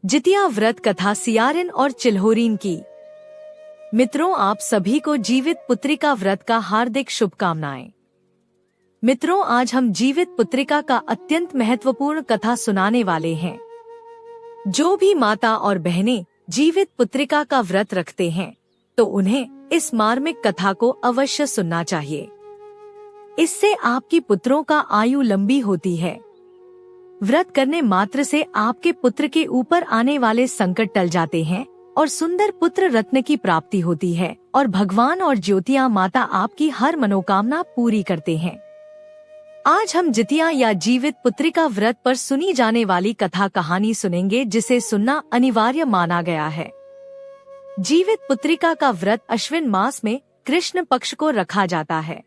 जितिया व्रत कथा सियारिन और चिल्होरीन की। मित्रों, आप सभी को जीवित पुत्रिका व्रत का हार्दिक शुभकामनाएं। मित्रों, आज हम जीवित पुत्रिका का अत्यंत महत्वपूर्ण कथा सुनाने वाले हैं। जो भी माता और बहनें जीवित पुत्रिका का व्रत रखते हैं तो उन्हें इस मार्मिक कथा को अवश्य सुनना चाहिए। इससे आपकी पुत्रों का आयु लंबी होती है। व्रत करने मात्र से आपके पुत्र के ऊपर आने वाले संकट टल जाते हैं और सुंदर पुत्र रत्न की प्राप्ति होती है और भगवान और ज्योतिया माता आपकी हर मनोकामना पूरी करते हैं। आज हम जितिया या जीवित पुत्रिका व्रत पर सुनी जाने वाली कथा कहानी सुनेंगे, जिसे सुनना अनिवार्य माना गया है। जीवित पुत्रिका का व्रत अश्विन मास में कृष्ण पक्ष को रखा जाता है।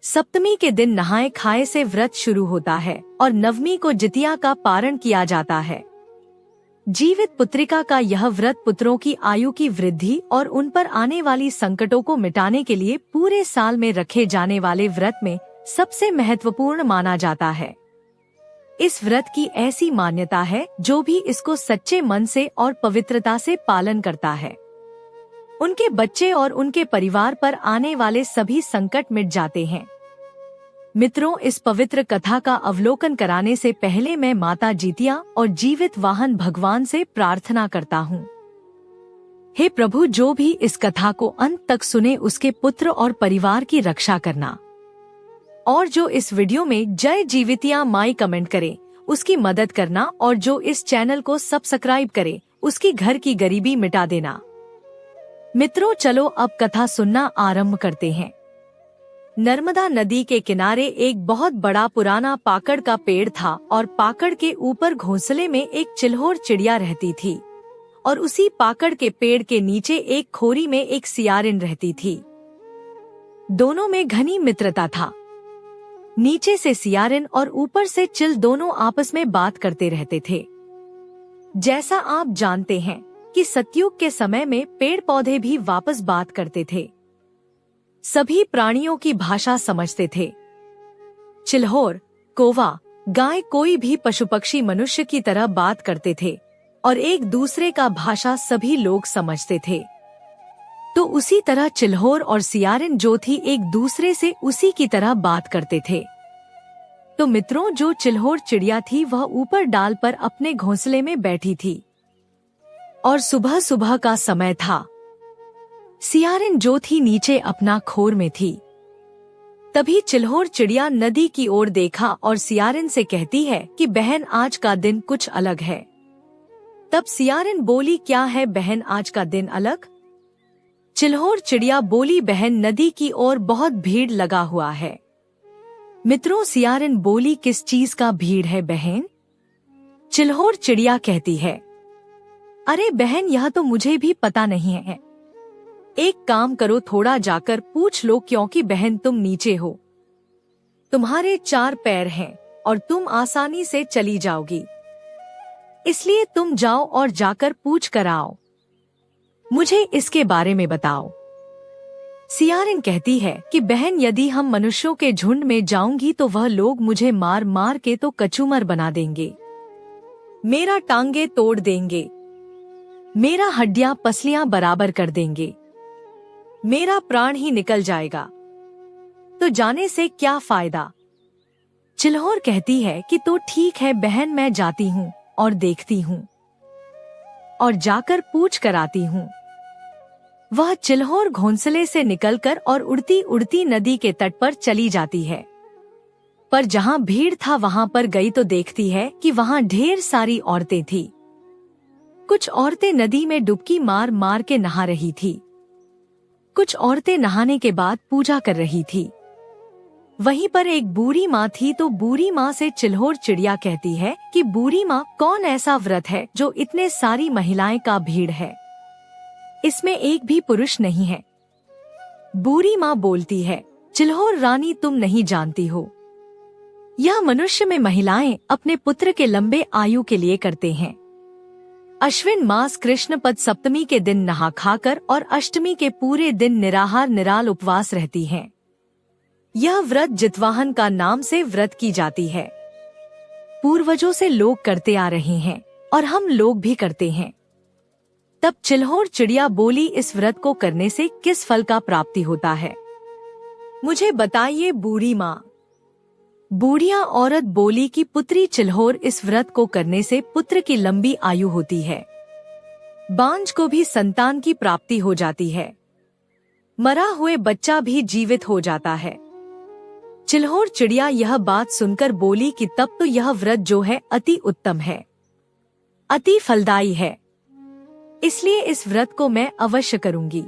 सप्तमी के दिन नहाए खाए से व्रत शुरू होता है और नवमी को जितिया का पारण किया जाता है। जीवित पुत्रिका का यह व्रत पुत्रों की आयु की वृद्धि और उन पर आने वाली संकटों को मिटाने के लिए पूरे साल में रखे जाने वाले व्रत में सबसे महत्वपूर्ण माना जाता है। इस व्रत की ऐसी मान्यता है, जो भी इसको सच्चे मन से और पवित्रता से पालन करता है, उनके बच्चे और उनके परिवार पर आने वाले सभी संकट मिट जाते हैं। मित्रों, इस पवित्र कथा का अवलोकन कराने से पहले मैं माता जितिया और जीवित वाहन भगवान से प्रार्थना करता हूँ। हे प्रभु, जो भी इस कथा को अंत तक सुने उसके पुत्र और परिवार की रक्षा करना, और जो इस वीडियो में जय जीवितिया माई कमेंट करे उसकी मदद करना, और जो इस चैनल को सब्सक्राइब करे उसकी घर की गरीबी मिटा देना। मित्रों, चलो अब कथा सुनना आरंभ करते हैं। नर्मदा नदी के किनारे एक बहुत बड़ा पुराना पाकड़ का पेड़ था और पाकड़ के ऊपर घोंसले में एक चिल्होर चिड़िया रहती थी और उसी पाकड़ के पेड़ के नीचे एक खोरी में एक सियारिन रहती थी। दोनों में घनी मित्रता था। नीचे से सियारिन और ऊपर से चिल दोनों आपस में बात करते रहते थे। जैसा आप जानते हैं कि सतयुग के समय में पेड़ पौधे भी वापस बात करते थे, सभी प्राणियों की भाषा समझते थे। चिल्होर, कौवा, गाय, कोई भी पशु पक्षी मनुष्य की तरह बात करते थे और एक दूसरे का भाषा सभी लोग समझते थे। तो उसी तरह चिल्होर और सियारिन जो थी एक दूसरे से उसी की तरह बात करते थे। तो मित्रों, जो चिल्होर चिड़िया थी वह ऊपर डाल पर अपने घोंसले में बैठी थी और सुबह सुबह का समय था। सियारिन जो थी नीचे अपना खोर में थी। तभी चिल्होर चिड़िया नदी की ओर देखा और सियारिन से कहती है कि बहन, आज का दिन कुछ अलग है। तब सियारिन बोली, क्या है बहन आज का दिन अलग? चिल्होर चिड़िया बोली, बहन, नदी की ओर बहुत भीड़ लगा हुआ है। मित्रों, सियारिन बोली, किस चीज का भीड़ है बहन? चिल्होर चिड़िया कहती है, अरे बहन, यह तो मुझे भी पता नहीं है। एक काम करो, थोड़ा जाकर पूछ लो, क्योंकि बहन तुम नीचे हो, तुम्हारे 4 पैर हैं और तुम आसानी से चली जाओगी, इसलिए तुम जाओ और जाकर पूछ कर आओ, मुझे इसके बारे में बताओ। सियारिन कहती है कि बहन, यदि हम मनुष्यों के झुंड में जाऊंगी तो वह लोग मुझे मार मार के तो कचूमर बना देंगे, मेरा टांगे तोड़ देंगे, मेरा हड्डियां पसलियां बराबर कर देंगे, मेरा प्राण ही निकल जाएगा, तो जाने से क्या फायदा। चिल्होर कहती है कि तो ठीक है बहन, मैं जाती हूँ और देखती हूँ और जाकर पूछ कर आती हूँ। वह चिल्होर घोंसले से निकलकर और उड़ती उड़ती नदी के तट पर चली जाती है। पर जहाँ भीड़ था वहाँ पर गई तो देखती है कि वहाँ ढेर सारी औरतें थी। कुछ औरतें नदी में डुबकी मार मार के नहा रही थी, कुछ औरतें नहाने के बाद पूजा कर रही थी। वहीं पर एक बूढ़ी माँ थी। तो बूढ़ी माँ से चिल्होर चिड़िया कहती है कि बूढ़ी माँ, कौन ऐसा व्रत है जो इतने सारी महिलाएं का भीड़ है, इसमें एक भी पुरुष नहीं है। बूढ़ी माँ बोलती है, चिल्होर रानी, तुम नहीं जानती हो, यह मनुष्य में महिलाएं अपने पुत्र के लंबे आयु के लिए करते हैं। अश्विन मास कृष्ण पद सप्तमी के दिन नहा खाकर और अष्टमी के पूरे दिन निराहार निराल उपवास रहती हैं। यह व्रत जितवाहन का नाम से व्रत की जाती है। पूर्वजों से लोग करते आ रहे हैं। और हम लोग भी करते हैं। तब चिल्होर चिड़िया बोली, इस व्रत को करने से किस फल का प्राप्ति होता है, मुझे बताइए बूढ़ी माँ। बूढ़िया औरत बोली कि पुत्री चिल्होर, इस व्रत को करने से पुत्र की लंबी आयु होती है, बांझ को भी संतान की प्राप्ति हो जाती है, मरा हुए बच्चा भी जीवित हो जाता है। चिल्होर चिड़िया यह बात सुनकर बोली कि तब तो यह व्रत जो है अति उत्तम है, अति फलदायी है, इसलिए इस व्रत को मैं अवश्य करूंगी।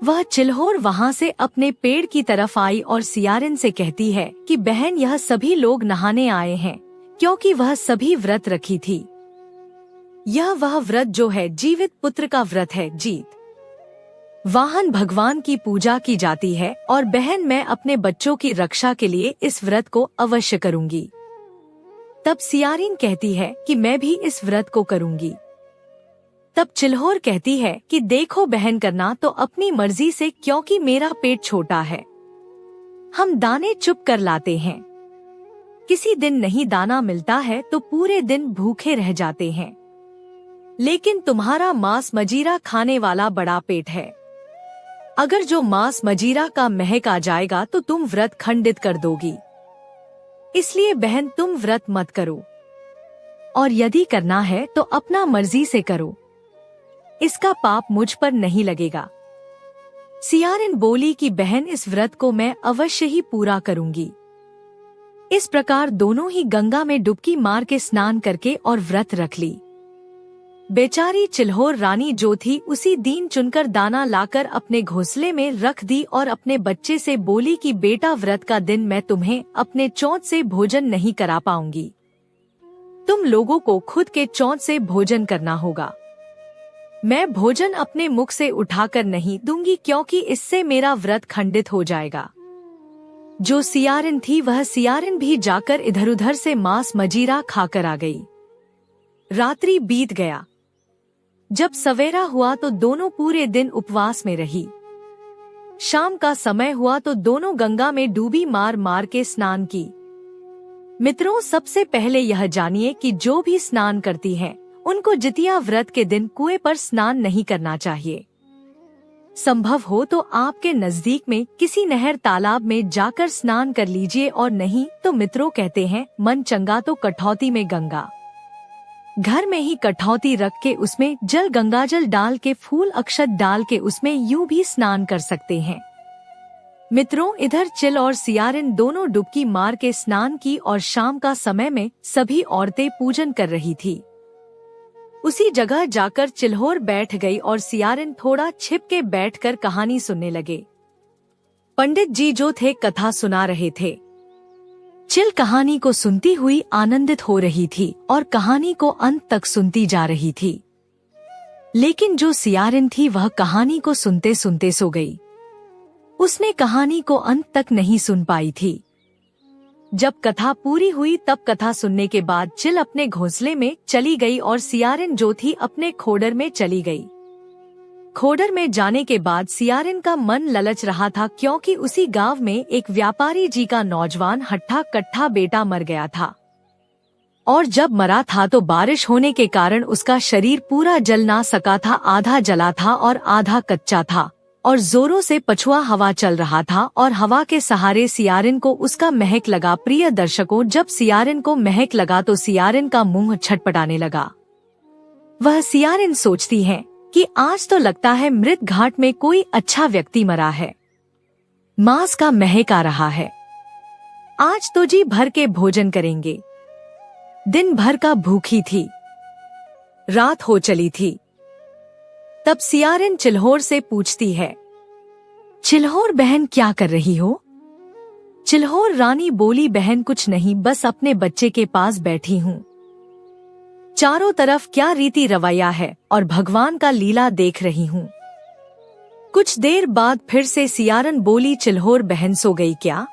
वह चिल्होर वहां से अपने पेड़ की तरफ आई और सियारिन से कहती है कि बहन, यह सभी लोग नहाने आए हैं, क्योंकि वह सभी व्रत रखी थी। यह वह व्रत जो है जीवित पुत्र का व्रत है। जीत वाहन भगवान की पूजा की जाती है और बहन, मैं अपने बच्चों की रक्षा के लिए इस व्रत को अवश्य करूंगी। तब सियारिन कहती है कि मैं भी इस व्रत को करूंगी। तब चिल्होर कहती है कि देखो बहन, करना तो अपनी मर्जी से, क्योंकि मेरा पेट छोटा है, हम दाने चुप कर लाते हैं, किसी दिन नहीं दाना मिलता है तो पूरे दिन भूखे रह जाते हैं, लेकिन तुम्हारा मांस मजीरा खाने वाला बड़ा पेट है, अगर जो मांस मजीरा का महक आ जाएगा तो तुम व्रत खंडित कर दोगी, इसलिए बहन तुम व्रत मत करो, और यदि करना है तो अपना मर्जी से करो, इसका पाप मुझ पर नहीं लगेगा। सियारिन बोली कि बहन, इस व्रत को मैं अवश्य ही पूरा करूंगी। इस प्रकार दोनों ही गंगा में डुबकी मार के स्नान करके और व्रत रख ली। बेचारी चिल्होर रानी जो थी उसी दिन चुनकर दाना लाकर अपने घोंसले में रख दी और अपने बच्चे से बोली कि बेटा, व्रत का दिन मैं तुम्हें अपने चोंच से भोजन नहीं करा पाऊंगी, तुम लोगों को खुद के चोंच से भोजन करना होगा। मैं भोजन अपने मुख से उठाकर नहीं दूंगी, क्योंकि इससे मेरा व्रत खंडित हो जाएगा। जो सियारिन थी वह सियारिन भी जाकर इधर उधर से मांस मजीरा खाकर आ गई। रात्रि बीत गया। जब सवेरा हुआ तो दोनों पूरे दिन उपवास में रही। शाम का समय हुआ तो दोनों गंगा में डूबी मार मार के स्नान की। मित्रों, सबसे पहले यह जानिए कि जो भी स्नान करती हैं, उनको जितिया व्रत के दिन कुएं पर स्नान नहीं करना चाहिए। संभव हो तो आपके नजदीक में किसी नहर तालाब में जाकर स्नान कर लीजिए, और नहीं तो मित्रों कहते हैं, मन चंगा तो कठौती में गंगा। घर में ही कठौती रख के उसमें जल गंगाजल डाल के फूल अक्षत डाल के उसमें यूं भी स्नान कर सकते हैं। मित्रों, इधर चिल और सियारिन दोनों डुबकी मार के स्नान की और शाम का समय में सभी औरतें पूजन कर रही थी। उसी जगह जाकर चिल्होर बैठ गई और सियारिन थोड़ा छिप के बैठकर कहानी सुनने लगे। पंडित जी जो थे कथा सुना रहे थे। चिल कहानी को सुनती हुई आनंदित हो रही थी और कहानी को अंत तक सुनती जा रही थी, लेकिन जो सियारिन थी वह कहानी को सुनते सुनते सो गई। उसने कहानी को अंत तक नहीं सुन पाई थी। जब कथा पूरी हुई तब कथा सुनने के बाद चिल अपने घोंसले में चली गई और सियारिन जो थी अपने खोडर में चली गई। खोडर में जाने के बाद सियारिन का मन ललच रहा था, क्योंकि उसी गांव में एक व्यापारी जी का नौजवान हट्ठा कट्ठा बेटा मर गया था, और जब मरा था तो बारिश होने के कारण उसका शरीर पूरा जल ना सका था, आधा जला था और आधा कच्चा था, और जोरों से पछुआ हवा चल रहा था और हवा के सहारे सियारिन को उसका महक लगा। प्रिय दर्शकों, जब सियारिन को महक लगा तो सियारिन का मुंह छटपटाने लगा। वह सियारिन सोचती है कि आज तो लगता है मृत घाट में कोई अच्छा व्यक्ति मरा है, मांस का महक आ रहा है, आज तो जी भर के भोजन करेंगे। दिन भर का भूखी थी, रात हो चली थी। तब सियारिन चिल्होर से पूछती है, चिल्होर बहन क्या कर रही हो? चिल्होर रानी बोली, बहन कुछ नहीं, बस अपने बच्चे के पास बैठी हूँ। चारों तरफ क्या रीति रवैया है और भगवान का लीला देख रही हूँ। कुछ देर बाद फिर से सियारिन बोली, चिल्होर बहन सो गई क्या?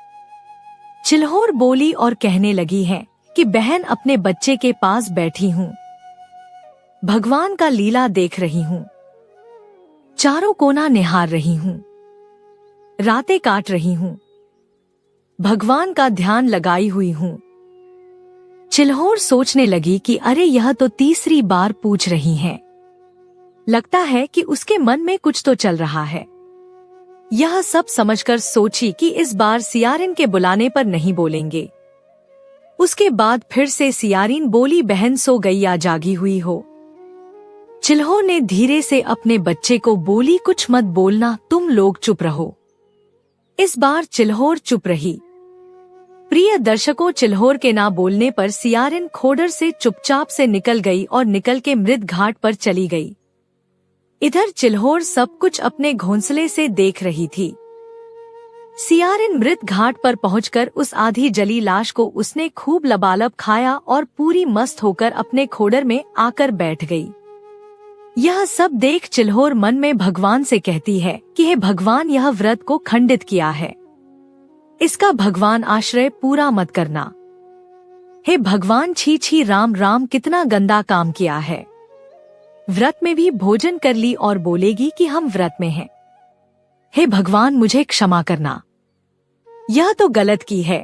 चिल्होर बोली और कहने लगी है कि बहन अपने बच्चे के पास बैठी हूँ, भगवान का लीला देख रही हूँ, चारों कोना निहार रही हूँ, रातें काट रही हूँ, भगवान का ध्यान लगाई हुई हूँ। चिल्होर सोचने लगी कि अरे यह तो तीसरी बार पूछ रही हैं। लगता है कि उसके मन में कुछ तो चल रहा है। यह सब समझकर सोची कि इस बार सियारिन के बुलाने पर नहीं बोलेंगे। उसके बाद फिर से सियारिन बोली, बहन सो गई या जागी हुई हो। चिल्होर ने धीरे से अपने बच्चे को बोली, कुछ मत बोलना, तुम लोग चुप रहो। इस बार चिल्होर चुप रही। प्रिय दर्शकों, चिल्होर के ना बोलने पर सियारिन खोडर से चुपचाप से निकल गई और निकल के मृत घाट पर चली गई। इधर चिल्होर सब कुछ अपने घोंसले से देख रही थी। सियारिन मृत घाट पर पहुंचकर उस आधी जली लाश को उसने खूब लबालब खाया और पूरी मस्त होकर अपने खोडर में आकर बैठ गई। यह सब देख चिल्होर मन में भगवान से कहती है कि हे भगवान, यह व्रत को खंडित किया है, इसका भगवान आश्रय पूरा मत करना। हे भगवान, छी छी, राम राम, कितना गंदा काम किया है। व्रत में भी भोजन कर ली और बोलेगी कि हम व्रत में हैं। हे भगवान, मुझे क्षमा करना, यह तो गलत की है।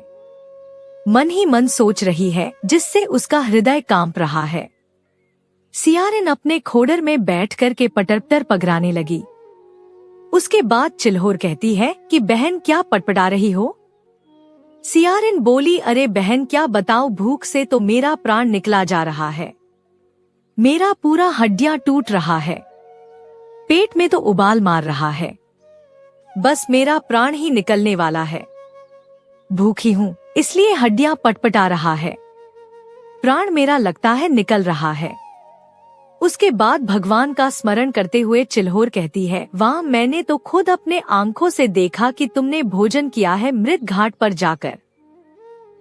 मन ही मन सोच रही है, जिससे उसका हृदय कांप रहा है। सियारिन अपने खोडर में बैठ कर के पटपटर पगराने लगी। उसके बाद चिल्होर कहती है कि बहन, क्या पटपटा रही हो। सियारिन बोली, अरे बहन, क्या बताओ, भूख से तो मेरा प्राण निकला जा रहा है। मेरा पूरा हड्डियां टूट रहा है, पेट में तो उबाल मार रहा है, बस मेरा प्राण ही निकलने वाला है। भूखी हूँ इसलिए हड्डियां पटपटा रहा है, प्राण मेरा लगता है निकल रहा है। उसके बाद भगवान का स्मरण करते हुए चिल्होर कहती है, वाह, मैंने तो खुद अपने आंखों से देखा कि तुमने भोजन किया है मृत घाट पर जाकर।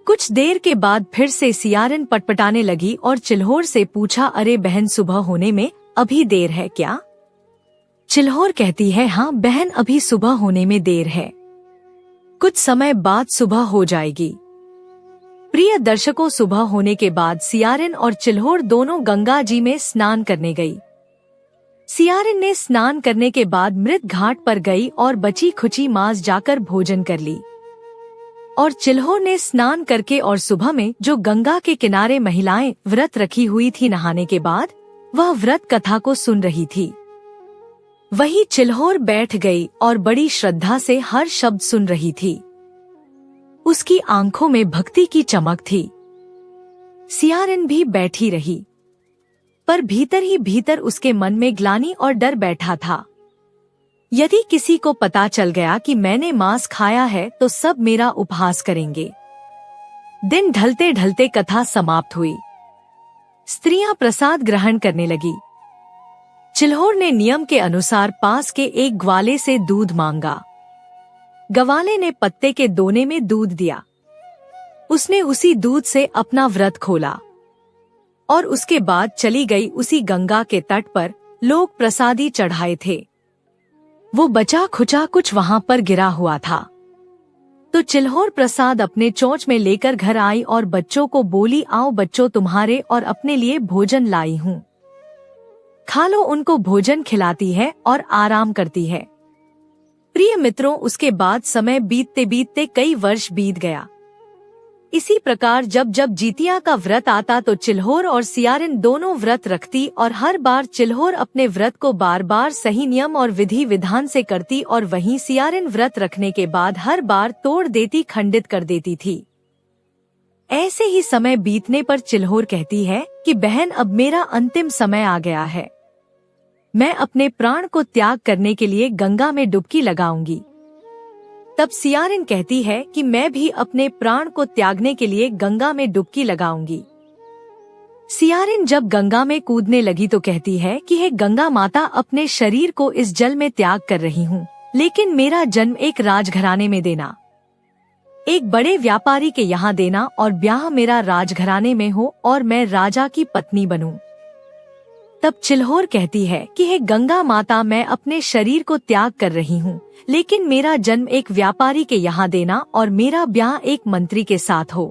कुछ देर के बाद फिर से सियारिन पटपटाने लगी और चिल्होर से पूछा, अरे बहन, सुबह होने में अभी देर है क्या। चिल्होर कहती है, हाँ बहन, अभी सुबह होने में देर है, कुछ समय बाद सुबह हो जाएगी। प्रिय दर्शकों, सुबह होने के बाद सियारिन और चिल्होर दोनों गंगा जी में स्नान करने गई। सियारिन ने स्नान करने के बाद मृत घाट पर गई और बची खुची मांस जाकर भोजन कर ली। और चिल्होर ने स्नान करके और सुबह में जो गंगा के किनारे महिलाएं व्रत रखी हुई थी नहाने के बाद, वह व्रत कथा को सुन रही थी। वही चिल्होर बैठ गई और बड़ी श्रद्धा से हर शब्द सुन रही थी। उसकी आंखों में भक्ति की चमक थी। सियारिन भी बैठी रही, पर भीतर ही भीतर उसके मन में ग्लानि और डर बैठा था। यदि किसी को पता चल गया कि मैंने मांस खाया है तो सब मेरा उपहास करेंगे। दिन ढलते ढलते कथा समाप्त हुई। स्त्रियां प्रसाद ग्रहण करने लगी। चिल्होर ने नियम के अनुसार पास के एक ग्वाले से दूध मांगा। ग्वाले ने पत्ते के दोने में दूध दिया। उसने उसी दूध से अपना व्रत खोला और उसके बाद चली गई उसी गंगा के तट पर। लोग प्रसादी चढ़ाए थे, वो बचा खुचा कुछ वहां पर गिरा हुआ था। तो चिल्होर प्रसाद अपने चोंच में लेकर घर आई और बच्चों को बोली, आओ बच्चों, तुम्हारे और अपने लिए भोजन लाई हूँ, खा लो। उनको भोजन खिलाती है और आराम करती है। प्रिय मित्रों, उसके बाद समय बीतते बीतते कई वर्ष बीत गया। इसी प्रकार जब जब जितिया का व्रत आता तो चिल्होर और सियारिन दोनों व्रत रखती और हर बार चिल्होर अपने व्रत को बार बार सही नियम और विधि विधान से करती और वहीं सियारिन व्रत रखने के बाद हर बार तोड़ देती, खंडित कर देती थी। ऐसे ही समय बीतने पर चिल्होर कहती है कि बहन, अब मेरा अंतिम समय आ गया है, मैं अपने प्राण को त्याग करने के लिए गंगा में डुबकी लगाऊंगी। तब सियारिन कहती है कि मैं भी अपने प्राण को त्यागने के लिए गंगा में डुबकी लगाऊंगी। सियारिन जब गंगा में कूदने लगी तो कहती है कि हे गंगा माता, अपने शरीर को इस जल में त्याग कर रही हूँ, लेकिन मेरा जन्म एक राजघराने में देना, एक बड़े व्यापारी के यहाँ देना और ब्याह मेरा राजघराने में हो और मैं राजा की पत्नी बनूं। तब चिल्होर कहती है कि हे गंगा माता, मैं अपने शरीर को त्याग कर रही हूँ, लेकिन मेरा जन्म एक व्यापारी के यहाँ देना और मेरा ब्याह एक मंत्री के साथ हो।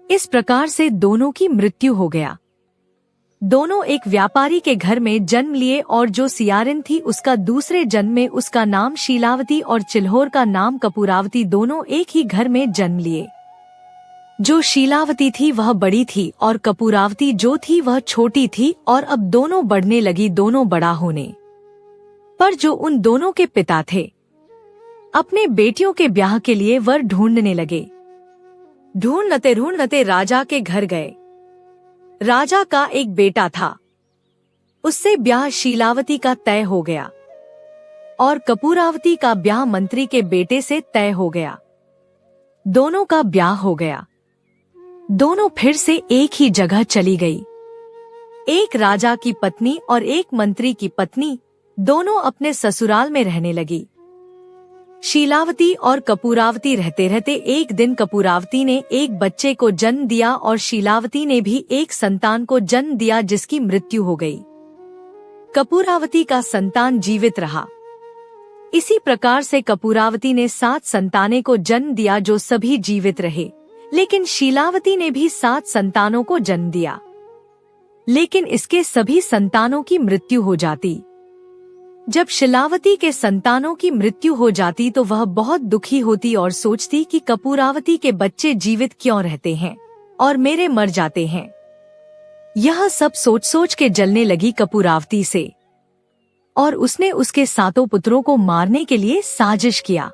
इस प्रकार से दोनों की मृत्यु हो गया। दोनों एक व्यापारी के घर में जन्म लिए और जो सियारिन थी उसका दूसरे जन्म में उसका नाम शीलावती और चिल्होर का नाम कपूरावती दोनों एक ही घर में जन्म लिए। जो शीलावती थी वह बड़ी थी और कपूरावती जो थी वह छोटी थी, और अब दोनों बढ़ने लगी, दोनों बड़ा होने पर जो उन दोनों के पिता थे अपने बेटियों के ब्याह के लिए वर ढूंढने लगे। ढूंढते ढूंढते राजा के घर गए। राजा का एक बेटा था, उससे ब्याह शीलावती का तय हो गया और कपूरावती का ब्याह मंत्री के बेटे से तय हो गया। दोनों का ब्याह हो गया। दोनों फिर से एक ही जगह चली गई। एक राजा की पत्नी और एक मंत्री की पत्नी दोनों अपने ससुराल में रहने लगी। शीलावती और कपूरावती रहते रहते एक दिन कपूरावती ने एक बच्चे को जन्म दिया और शीलावती ने भी एक संतान को जन्म दिया जिसकी मृत्यु हो गई। कपूरावती का संतान जीवित रहा। इसी प्रकार से कपूरावती ने 7 संतानें को जन्म दिया जो सभी जीवित रहे, लेकिन शीलावती ने भी 7 संतानों को जन्म दिया, लेकिन इसके सभी संतानों की मृत्यु हो जाती। जब शीलावती के संतानों की मृत्यु हो जाती तो वह बहुत दुखी होती और सोचती कि कपूरावती के बच्चे जीवित क्यों रहते हैं और मेरे मर जाते हैं। यह सब सोच सोच के जलने लगी कपूरावती से और उसने उसके 7 पुत्रों को मारने के लिए साजिश किया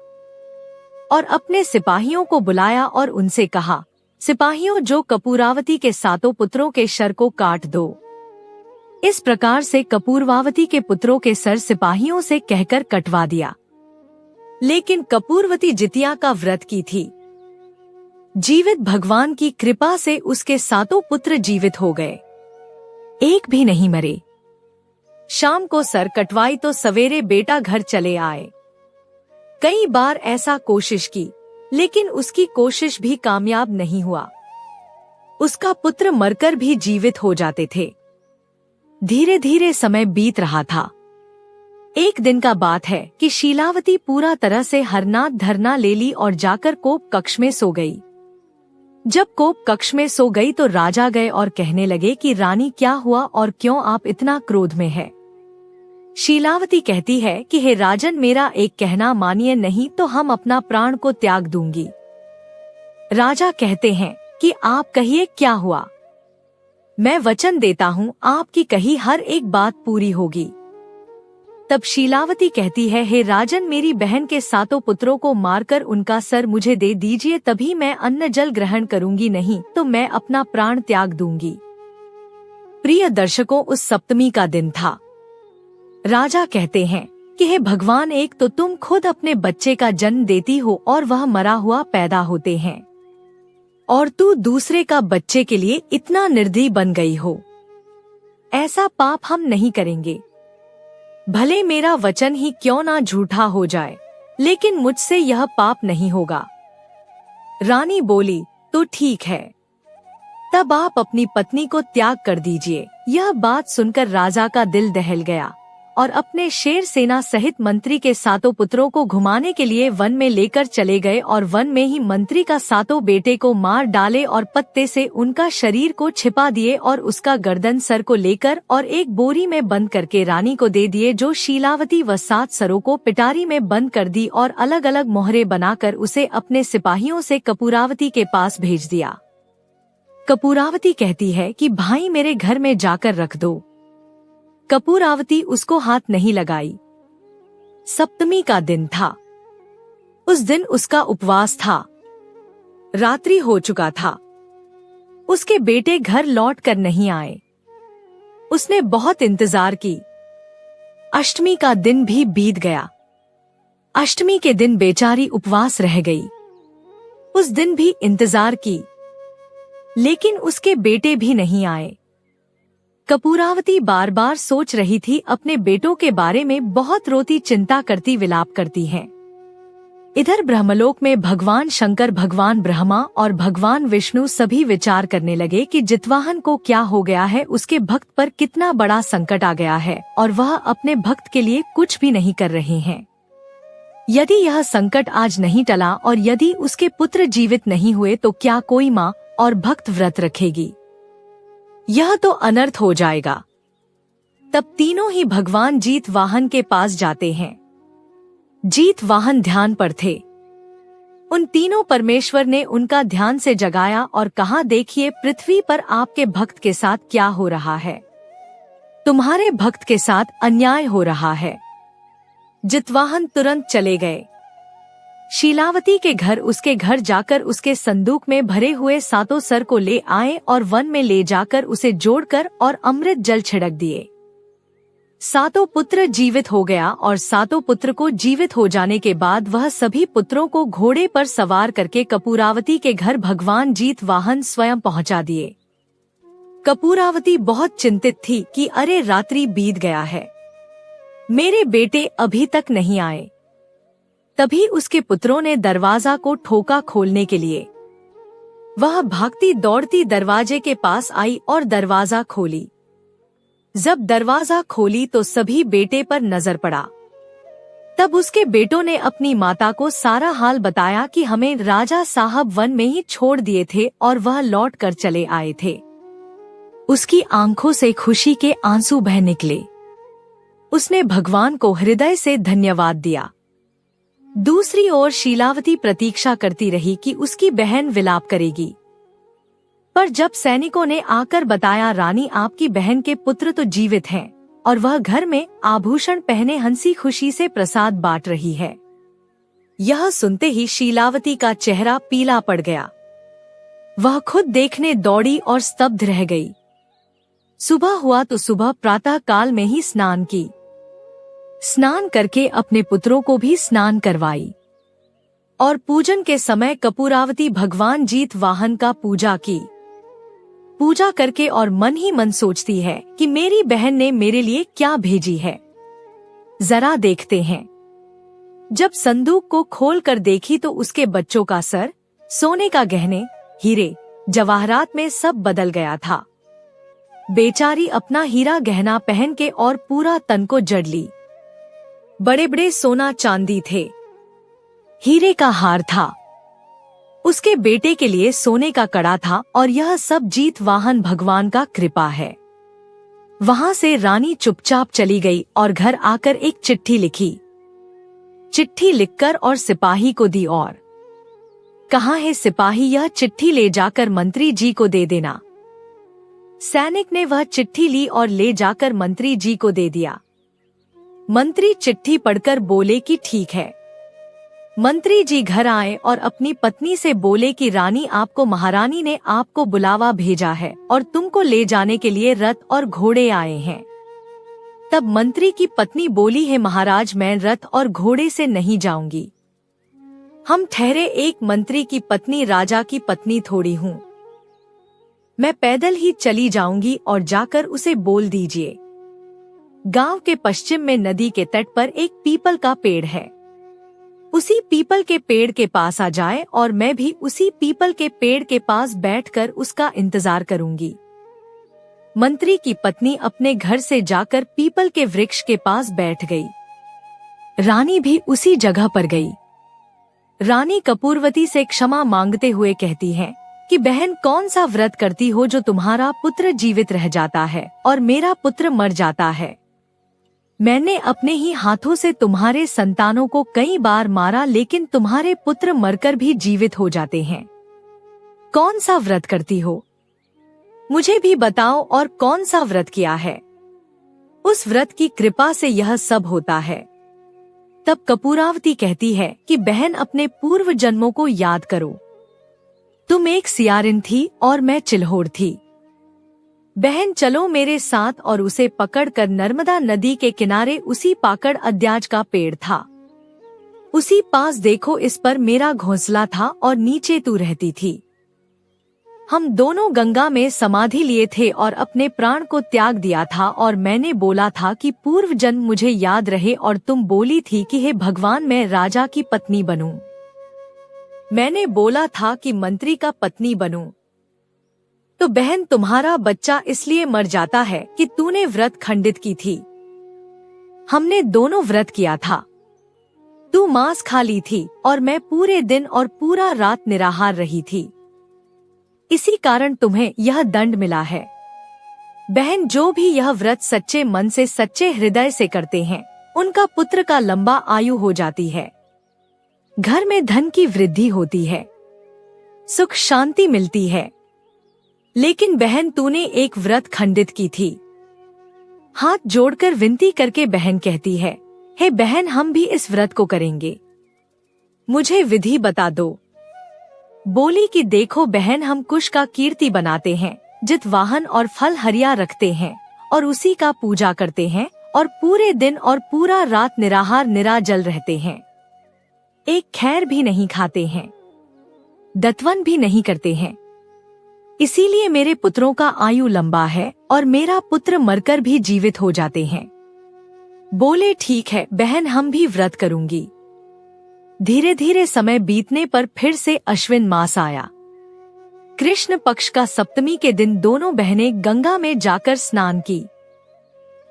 और अपने सिपाहियों को बुलाया और उनसे कहा, सिपाहियों, जो कपूरावती के 7 पुत्रों के सर को काट दो। इस प्रकार से कपूरवावती के पुत्रों के सर सिपाहियों से कहकर कटवा दिया। लेकिन कपूरवती जितिया का व्रत की थी। जीवित भगवान की कृपा से उसके 7 पुत्र जीवित हो गए, एक भी नहीं मरे। शाम को सर कटवाई तो सवेरे बेटा घर चले आए। कई बार ऐसा कोशिश की, लेकिन उसकी कोशिश भी कामयाब नहीं हुआ। उसका पुत्र मरकर भी जीवित हो जाते थे। धीरे धीरे समय बीत रहा था। एक दिन का बात है कि शीलावती पूरा तरह से हरनाथ धरना ले ली और जाकर कोप कक्ष में सो गई। जब कोप कक्ष में सो गई तो राजा गए और कहने लगे कि रानी, क्या हुआ और क्यों आप इतना क्रोध में है? शीलावती कहती है कि हे राजन, मेरा एक कहना मानिए, नहीं तो हम अपना प्राण को त्याग दूंगी। राजा कहते हैं कि आप कहिए क्या हुआ। मैं वचन देता हूँ आपकी कही हर एक बात पूरी होगी। तब शीलावती कहती है, हे राजन, मेरी बहन के 7 पुत्रों को मारकर उनका सर मुझे दे दीजिए, तभी मैं अन्न जल ग्रहण करूंगी, नहीं तो मैं अपना प्राण त्याग दूंगी। प्रिय दर्शकों, उस सप्तमी का दिन था। राजा कहते हैं कि हे भगवान, एक तो तुम खुद अपने बच्चे का जन्म देती हो और वह मरा हुआ पैदा होते हैं, और तू दूसरे का बच्चे के लिए इतना निर्दयी बन गई हो। ऐसा पाप हम नहीं करेंगे। भले मेरा वचन ही क्यों ना झूठा हो जाए, लेकिन मुझसे यह पाप नहीं होगा। रानी बोली, तो ठीक है, तब आप अपनी पत्नी को त्याग कर दीजिए। यह बात सुनकर राजा का दिल दहल गया और अपने शेर सेना सहित मंत्री के 7 पुत्रों को घुमाने के लिए वन में लेकर चले गए और वन में ही मंत्री का 7 बेटे को मार डाले और पत्ते से उनका शरीर को छिपा दिए और उसका गर्दन सर को लेकर और एक बोरी में बंद करके रानी को दे दिए, जो शीलावती व 7 सरों को पिटारी में बंद कर दी और अलग अलग मोहरे बनाकर उसे अपने सिपाहियों से कपूरावती के पास भेज दिया। कपूरावती कहती है कि भाई मेरे घर में जाकर रख दो। कपूरावती उसको हाथ नहीं लगाई। सप्तमी का दिन था। उस दिन उसका उपवास था। रात्रि हो चुका था। उसके बेटे घर लौट कर नहीं आए। उसने बहुत इंतजार की। अष्टमी का दिन भी बीत गया। अष्टमी के दिन बेचारी उपवास रह गई। उस दिन भी इंतजार की, लेकिन उसके बेटे भी नहीं आए। कपूरावती बार बार सोच रही थी अपने बेटों के बारे में, बहुत रोती चिंता करती विलाप करती है। इधर ब्रह्मलोक में भगवान शंकर, भगवान ब्रह्मा और भगवान विष्णु सभी विचार करने लगे कि जितवाहन को क्या हो गया है, उसके भक्त पर कितना बड़ा संकट आ गया है और वह अपने भक्त के लिए कुछ भी नहीं कर रहे हैं। यदि यह संकट आज नहीं टला और यदि उसके पुत्र जीवित नहीं हुए तो क्या कोई माँ और भक्त व्रत रखेगी? यह तो अनर्थ हो जाएगा। तब तीनों ही भगवान जीतवाहन के पास जाते हैं। जीतवाहन ध्यान पर थे। उन तीनों परमेश्वर ने उनका ध्यान से जगाया और कहा, देखिए पृथ्वी पर आपके भक्त के साथ क्या हो रहा है। तुम्हारे भक्त के साथ अन्याय हो रहा है। जितवाहन तुरंत चले गए। शीलावती के घर उसके घर जाकर उसके संदूक में भरे हुए 7 सर को ले आए और वन में ले जाकर उसे जोड़कर और अमृत जल छिड़क दिए। 7 पुत्र जीवित हो गया और 7 पुत्र को जीवित हो जाने के बाद वह सभी पुत्रों को घोड़े पर सवार करके कपूरावती के घर भगवान जीतवाहन स्वयं पहुंचा दिए। कपूरावती बहुत चिंतित थी कि अरे रात्रि बीत गया है, मेरे बेटे अभी तक नहीं आए। तभी उसके पुत्रों ने दरवाजा को ठोका खोलने के लिए। वह भागती दौड़ती दरवाजे के पास आई और दरवाजा खोली। जब दरवाजा खोली तो सभी बेटे पर नजर पड़ा। तब उसके बेटों ने अपनी माता को सारा हाल बताया कि हमें राजा साहब वन में ही छोड़ दिए थे और वह लौट कर चले आए थे। उसकी आंखों से खुशी के आंसू बह निकले। उसने भगवान को हृदय से धन्यवाद दिया। दूसरी ओर शीलावती प्रतीक्षा करती रही कि उसकी बहन विलाप करेगी, पर जब सैनिकों ने आकर बताया, रानी आपकी बहन के पुत्र तो जीवित हैं और वह घर में आभूषण पहने हंसी खुशी से प्रसाद बांट रही है। यह सुनते ही शीलावती का चेहरा पीला पड़ गया। वह खुद देखने दौड़ी और स्तब्ध रह गई। सुबह हुआ तो सुबह प्रातः काल में ही स्नान की। स्नान करके अपने पुत्रों को भी स्नान करवाई और पूजन के समय कपूरावती भगवान जीतवाहन का पूजा की। पूजा करके और मन ही मन सोचती है कि मेरी बहन ने मेरे लिए क्या भेजी है, जरा देखते हैं। जब संदूक को खोल कर देखी तो उसके बच्चों का सर, सोने का गहने, हीरे जवाहरात में सब बदल गया था। बेचारी अपना हीरा गहना पहन के और पूरा तन को जड़ ली। बड़े बड़े सोना चांदी थे, हीरे का हार था, उसके बेटे के लिए सोने का कड़ा था और यह सब जीतवाहन भगवान का कृपा है। वहां से रानी चुपचाप चली गई और घर आकर एक चिट्ठी लिखी। चिट्ठी लिखकर और सिपाही को दी और कहा, है सिपाही यह चिट्ठी ले जाकर मंत्री जी को दे देना। सैनिक ने वह चिट्ठी ली और ले जाकर मंत्री जी को दे दिया। मंत्री चिट्ठी पढ़कर बोले कि ठीक है। मंत्री जी घर आए और अपनी पत्नी से बोले कि रानी आपको महारानी ने आपको बुलावा भेजा है और तुमको ले जाने के लिए रथ और घोड़े आए हैं। तब मंत्री की पत्नी बोली, है महाराज मैं रथ और घोड़े से नहीं जाऊंगी। हम ठहरे एक मंत्री की पत्नी राजा की पत्नी थोड़ी हूँ। मैं पैदल ही चली जाऊंगी और जाकर उसे बोल दीजिए गांव के पश्चिम में नदी के तट पर एक पीपल का पेड़ है, उसी पीपल के पेड़ के पास आ जाए और मैं भी उसी पीपल के पेड़ के पास बैठकर उसका इंतजार करूंगी। मंत्री की पत्नी अपने घर से जाकर पीपल के वृक्ष के पास बैठ गई। रानी भी उसी जगह पर गई। रानी कपूरवती से क्षमा मांगते हुए कहती है कि बहन कौन सा व्रत करती हो जो तुम्हारा पुत्र जीवित रह जाता है और मेरा पुत्र मर जाता है। मैंने अपने ही हाथों से तुम्हारे संतानों को कई बार मारा, लेकिन तुम्हारे पुत्र मरकर भी जीवित हो जाते हैं। कौन सा व्रत करती हो, मुझे भी बताओ और कौन सा व्रत किया है। उस व्रत की कृपा से यह सब होता है। तब कपूरावती कहती है कि बहन अपने पूर्व जन्मों को याद करो। तुम एक सियारिन थी और मैं चिल्होर थी। बहन चलो मेरे साथ और उसे पकड़कर नर्मदा नदी के किनारे उसी पाकड़ अद्याज का पेड़ था, उसी पास देखो, इस पर मेरा घोंसला था और नीचे तू रहती थी। हम दोनों गंगा में समाधि लिए थे और अपने प्राण को त्याग दिया था और मैंने बोला था कि पूर्व जन्म मुझे याद रहे और तुम बोली थी कि हे भगवान मैं राजा की पत्नी बनूं। मैंने बोला था कि मंत्री का पत्नी बनूं। तो बहन तुम्हारा बच्चा इसलिए मर जाता है कि तूने व्रत खंडित की थी। हमने दोनों व्रत किया था। तू मांस खा ली थी और मैं पूरे दिन और पूरा रात निराहार रही थी। इसी कारण तुम्हें यह दंड मिला है। बहन जो भी यह व्रत सच्चे मन से सच्चे हृदय से करते हैं उनका पुत्र का लंबा आयु हो जाती है। घर में धन की वृद्धि होती है, सुख शांति मिलती है। लेकिन बहन, तूने एक व्रत खंडित की थी। हाथ जोड़कर विनती करके बहन कहती है, हे बहन, हम भी इस व्रत को करेंगे, मुझे विधि बता दो। बोली कि देखो बहन, हम कुश का कीर्ति बनाते हैं, जितवाहन और फल हरिया रखते हैं और उसी का पूजा करते हैं और पूरे दिन और पूरा रात निराहार निराजल रहते हैं, एक खैर भी नहीं खाते हैं, दत्वन भी नहीं करते हैं। इसीलिए मेरे पुत्रों का आयु लंबा है और मेरा पुत्र मरकर भी जीवित हो जाते हैं। बोले ठीक है बहन, हम भी व्रत करूंगी। धीरे धीरे समय बीतने पर फिर से अश्विन मास आया। कृष्ण पक्ष का सप्तमी के दिन दोनों बहनें गंगा में जाकर स्नान की।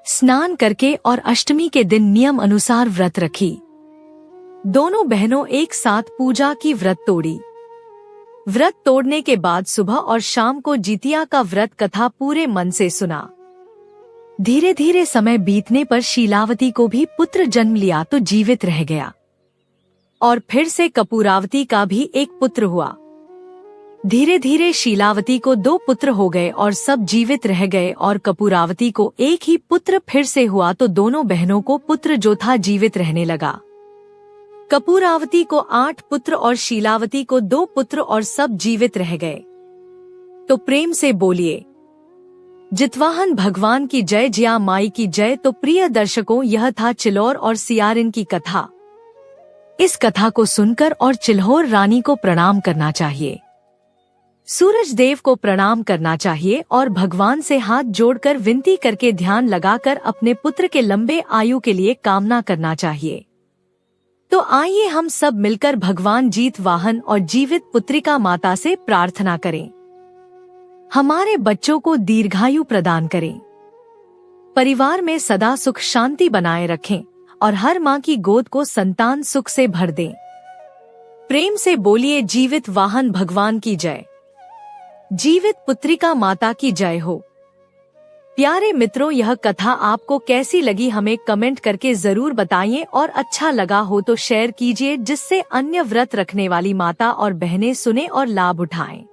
स्नान करके और अष्टमी के दिन नियम अनुसार व्रत रखी। दोनों बहनों एक साथ पूजा की, व्रत तोड़ी। व्रत तोड़ने के बाद सुबह और शाम को जितिया का व्रत कथा पूरे मन से सुना। धीरे धीरे समय बीतने पर शीलावती को भी पुत्र जन्म लिया तो जीवित रह गया, और फिर से कपूरावती का भी एक पुत्र हुआ। धीरे धीरे शीलावती को 2 पुत्र हो गए और सब जीवित रह गए, और कपूरावती को एक ही पुत्र फिर से हुआ तो दोनों बहनों को पुत्र जो था जीवित रहने लगा। कपूरावती को 8 पुत्र और शीलावती को 2 पुत्र और सब जीवित रह गए। तो प्रेम से बोलिए जितवाहन भगवान की जय, जिया माई की जय। तो प्रिय दर्शकों, यह था चिल्होर और सियारिन की कथा। इस कथा को सुनकर और चिल्होर रानी को प्रणाम करना चाहिए, सूरज देव को प्रणाम करना चाहिए और भगवान से हाथ जोड़कर विनती करके ध्यान लगाकर अपने पुत्र के लंबे आयु के लिए कामना करना चाहिए। तो आइए हम सब मिलकर भगवान जितवाहन और जीवित पुत्रिका माता से प्रार्थना करें, हमारे बच्चों को दीर्घायु प्रदान करें, परिवार में सदा सुख शांति बनाए रखें और हर माँ की गोद को संतान सुख से भर दें। प्रेम से बोलिए जीवित वाहन भगवान की जय, जीवित पुत्रिका माता की जय हो। प्यारे मित्रों, यह कथा आपको कैसी लगी हमें कमेंट करके जरूर बताइए, और अच्छा लगा हो तो शेयर कीजिए, जिससे अन्य व्रत रखने वाली माता और बहनें सुने और लाभ उठाएं।